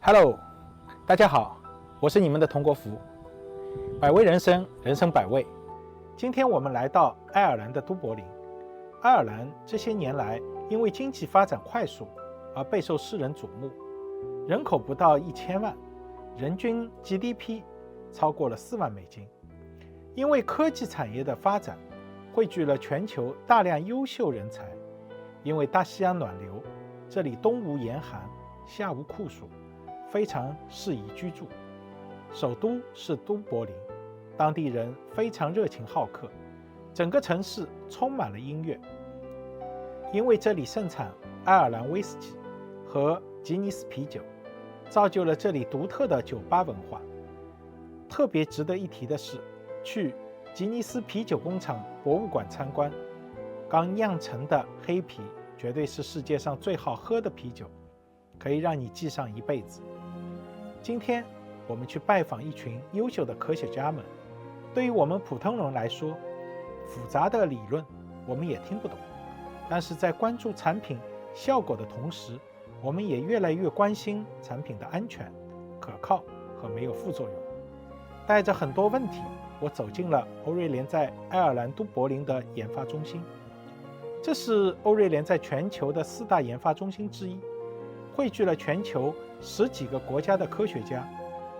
Hello， 大家好，我是你们的童国福。百味人生，人生百味。今天我们来到爱尔兰的都柏林。爱尔兰这些年来因为经济发展快速而备受世人瞩目，人口不到1000万，人均 GDP 超过了4万美金。因为科技产业的发展，汇聚了全球大量优秀人才。因为大西洋暖流，这里冬无严寒，夏无酷暑，非常适宜居住。首都是都柏林，当地人非常热情好客，整个城市充满了音乐。因为这里盛产爱尔兰威士忌和吉尼斯啤酒，造就了这里独特的酒吧文化。特别值得一提的是，去吉尼斯啤酒工厂博物馆参观，刚酿成的黑啤绝对是世界上最好喝的啤酒，可以让你记上一辈子。今天我们去拜访一群优秀的科学家们，对于我们普通人来说，复杂的理论我们也听不懂，但是在关注产品效果的同时，我们也越来越关心产品的安全、可靠和没有副作用。带着很多问题，我走进了欧瑞联在爱尔兰都柏林的研发中心。这是欧瑞联在全球的4大研发中心之一，汇聚了全球10几个国家的科学家。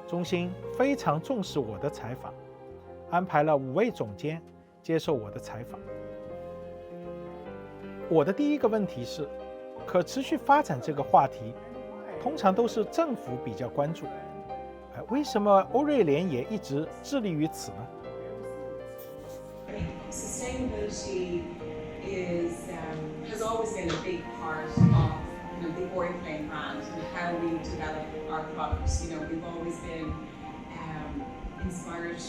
中心非常重视我的采访，安排了5位总监接受我的采访。我的第一个问题是，可持续发展这个话题通常都是政府比较关注，为什么欧瑞联也一直致力于此呢？ Sustainability has always been a big part of the Oriflame brand and how we develop our products. We've always been inspired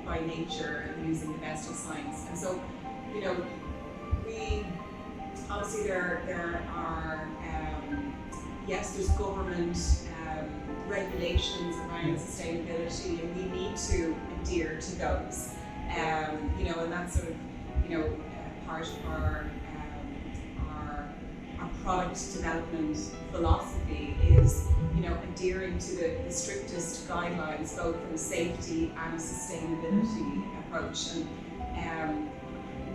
by nature and using the best of science. And so, we obviously there are yes, there's government regulations around sustainability, and we need to adhere to those. And that's sort of part of our product development philosophy is adhering to the strictest guidelines, both from a safety and sustainability approach. And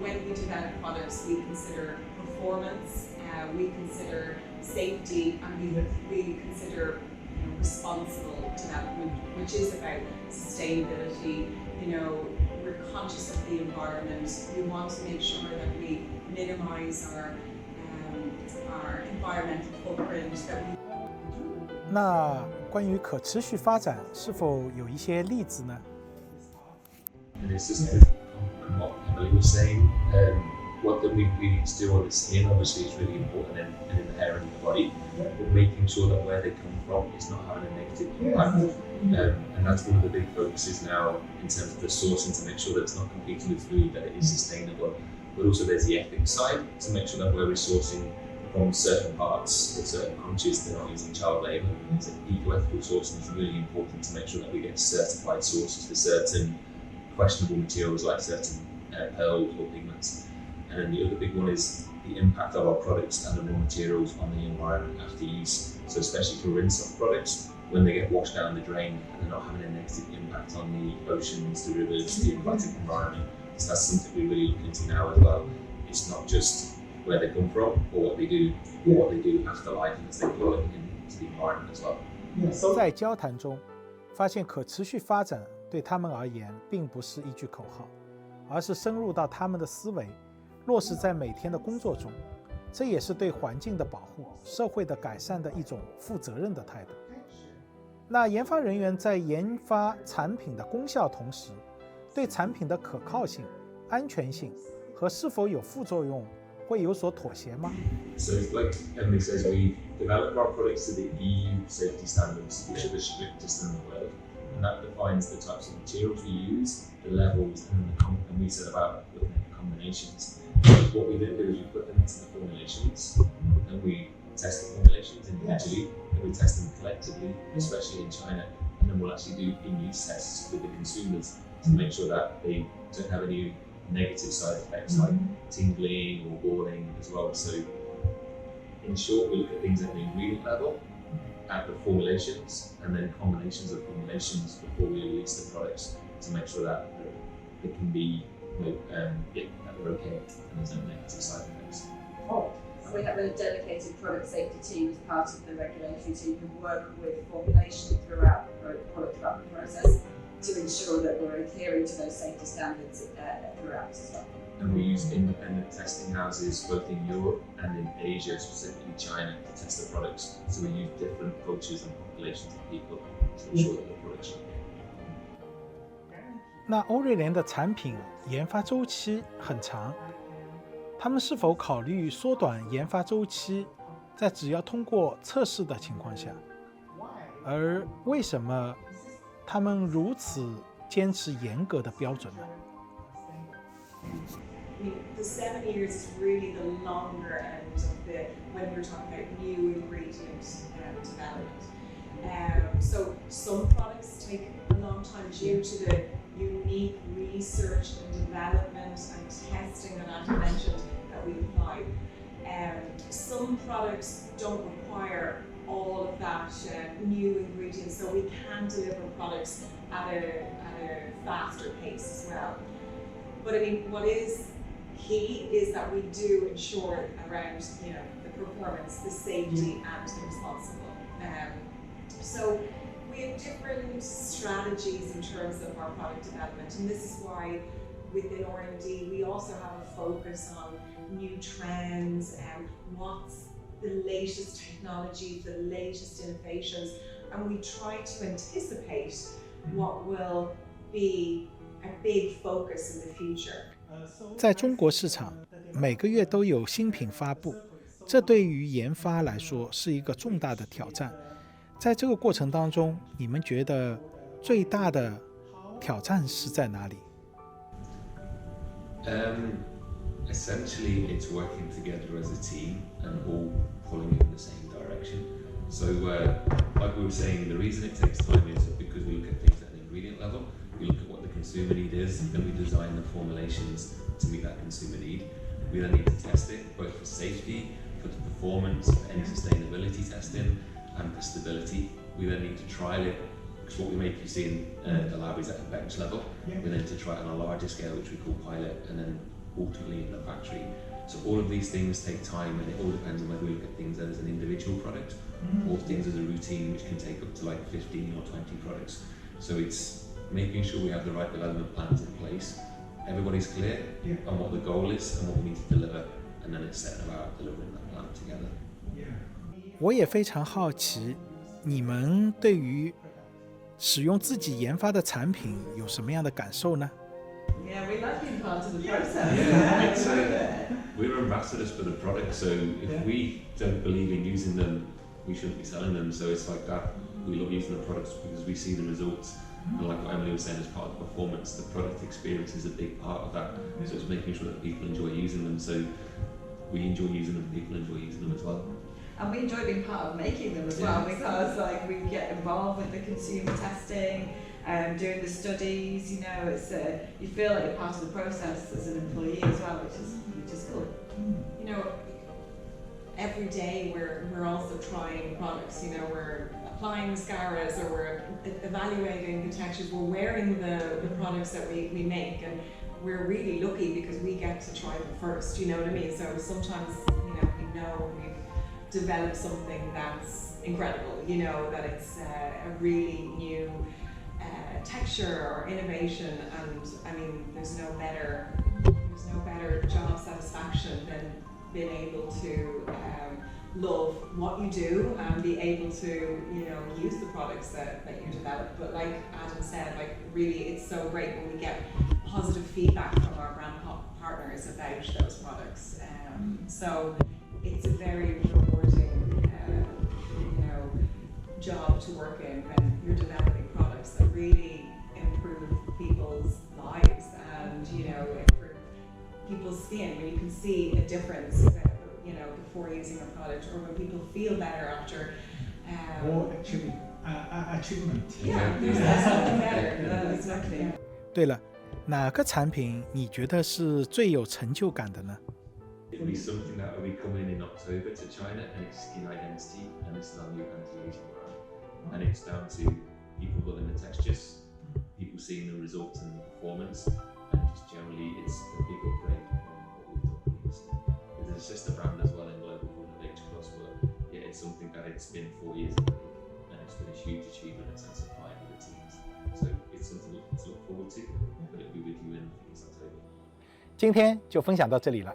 when we develop products, we consider performance, we consider safety, and we consider responsible development, which is about sustainability. We're conscious of the environment. We want to make sure that we minimize our environmental footprint. 那关于可持续发展是否有一些例子呢？ And it's just what Emily was saying. What the ingredients do on the skin obviously is really important and in the hair and the body, but making sure that where they come from is not having a negative impact. And that's one of the big focuses now in terms of the sourcing, to make sure that it's not competing with food, that it is sustainable. But also there's the ethics side, to make sure that where we're sourcing from certain parts or certain countries, they're not using child labour. So eco-ethical sourcing is really important to make sure that we get certified sources for certain questionable materials like certain pearls or pigments. And then the other big one is the impact of our products and the raw materials on the environment after use. So especially for rinse-off products, when they get washed down the drain and they're not having a negative impact on the oceans, the rivers, the aquatic environment. So that's something we're really looking into now as well. It's not just where they come from or what they do, but what they do after life, as they call it, into the environment as well. 在交谈中，发现可持续发展对他们而言并不是一句口号，而是深入到他们的思维，落实在每天的工作中。这也是对环境的保护、社会的改善的一种负责任的态度。那研发人员在研发产品的功效同时，对产品的可靠性、安全性和是否有副作用会有所妥协吗？ So, like Emily says, we develop our products to the EU safety standards, which are the strictest in the world, and that defines the types of materials we use, the levels, and we said about looking at the combinations. What we then do is we put them into the formulations, and we test the formulations individually, and we test them collectively, especially in China, and then we'll actually do in-use tests with the consumers to make sure that they don't have any negative side effects like tingling or burning as well. So in short, we look at things at the ingredient level, at the formulations and then combinations of formulations before we release the products to make sure that it can be, that they're okay and there's no negative side effects. We have a dedicated product safety team as part of the regulatory team who work with formulation throughout the product development process to ensure that we're adhering to those safety standards throughout as well. And we use independent testing houses both in Europe and in Asia, specifically China, to test the products. So we use different cultures and populations of people to ensure that the products are okay. 那欧瑞联的产品研发周期很长，他们是否考虑缩短研发周期，在只要通过测试的情况下？而为什么他们如此坚持严格的标准呢？ I mean, the 7 years is really the longer end of when we're talking about new ingredient development. So some products take a long time due to the unique research and development and testing that Andy mentioned that we apply. Some products don't require all of that new ingredients, so we can deliver products at a faster pace as well. But I mean, what is key is that we do ensure around, the performance, the safety, and the responsible. So we have different strategies in terms of our product development, and this is why within R&D we also have a focus on new trends and what's the latest technology, the latest innovations, and we try to anticipate what will be a big focus in the future. 在中国市场，每个月都有新品发布，这对于研发来说是一个重大的挑战。在这个过程当中，你们觉得最大的挑战是在哪里？ Essentially, it's working together as a team and all pulling in the same direction. So, like we were saying, the reason it takes time is because we look at things at an ingredient level. We look at what the consumer need is, and we design the formulations to meet that consumer need. We then need to test it, both for safety, for the performance, for any sustainability testing, and for stability. We then need to trial it, because what we make you see in the lab is at a bench level. We then need to try it on a larger scale, which we call pilot, and then ultimately in the factory. So all of these things take time, and it all depends on whether we look at things as an individual product or things as a routine, which can take up to like 15 or 20 products. So it's making sure we have the right development plans in place. Everybody's clear on what the goal is and what we need to deliver, and then it's setting about delivering that plan together. 我也非常好奇，你们对于使用自己研发的产品有什么样的感受呢？ Yeah, we like being part of the process. We're ambassadors for the product, so if we don't believe in using them, we shouldn't be selling them. So it's like that. We love using the products because we see the results. And like what Emily was saying, as part of the performance, the product experience is a big part of that. So it's making sure that people enjoy using them. So we enjoy using them, people enjoy using them as well. And we enjoy being part of making them as well, because we get involved with the consumer testing and doing the studies. It's you feel like you're part of the process as an employee as well, which is cool. Every day we're also trying products. We're applying mascaras, or we're evaluating the textures. We're wearing the products that we make, and we're really lucky because we get to try them first. You know what I mean? So sometimes we know we've developed something that's incredible. That it's a really new texture or innovation, and I mean there's no better job satisfaction than being able to love what you do and be able to use the products that you develop. But like Adam said, really it's so great when we get positive feedback from our brand partners about those products. So it's a very rewarding job to work in when you're developing products that really improve people's lives and improve people's skin, when you can see a difference before using a product, or when people feel better after. Or actually, achievement. Yeah, there's something better. Exactly. 对了，哪个产品你觉得是最有成就感的呢？ It'll be something that will be coming in October to China, and it's skin identity, and this is our new anti-aging brand. and it's down to people loving the textures, people seeing the results and the performance, and just generally it's a big upgrade from what we've done previously. There's a sister brand as well in global called H Plus, but yeah, it's something that it's been 4 years in the making, and it's been a huge achievement and sense of pride for the teams. So it's something to look forward to, but it'll be with you in I think it's October. 今天就分享到这里了，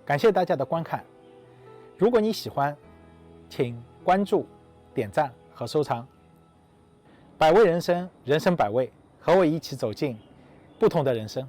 感谢大家的观看。如果你喜欢，请关注、点赞和收藏。百味人生，人生百味，和我一起走进不同的人生。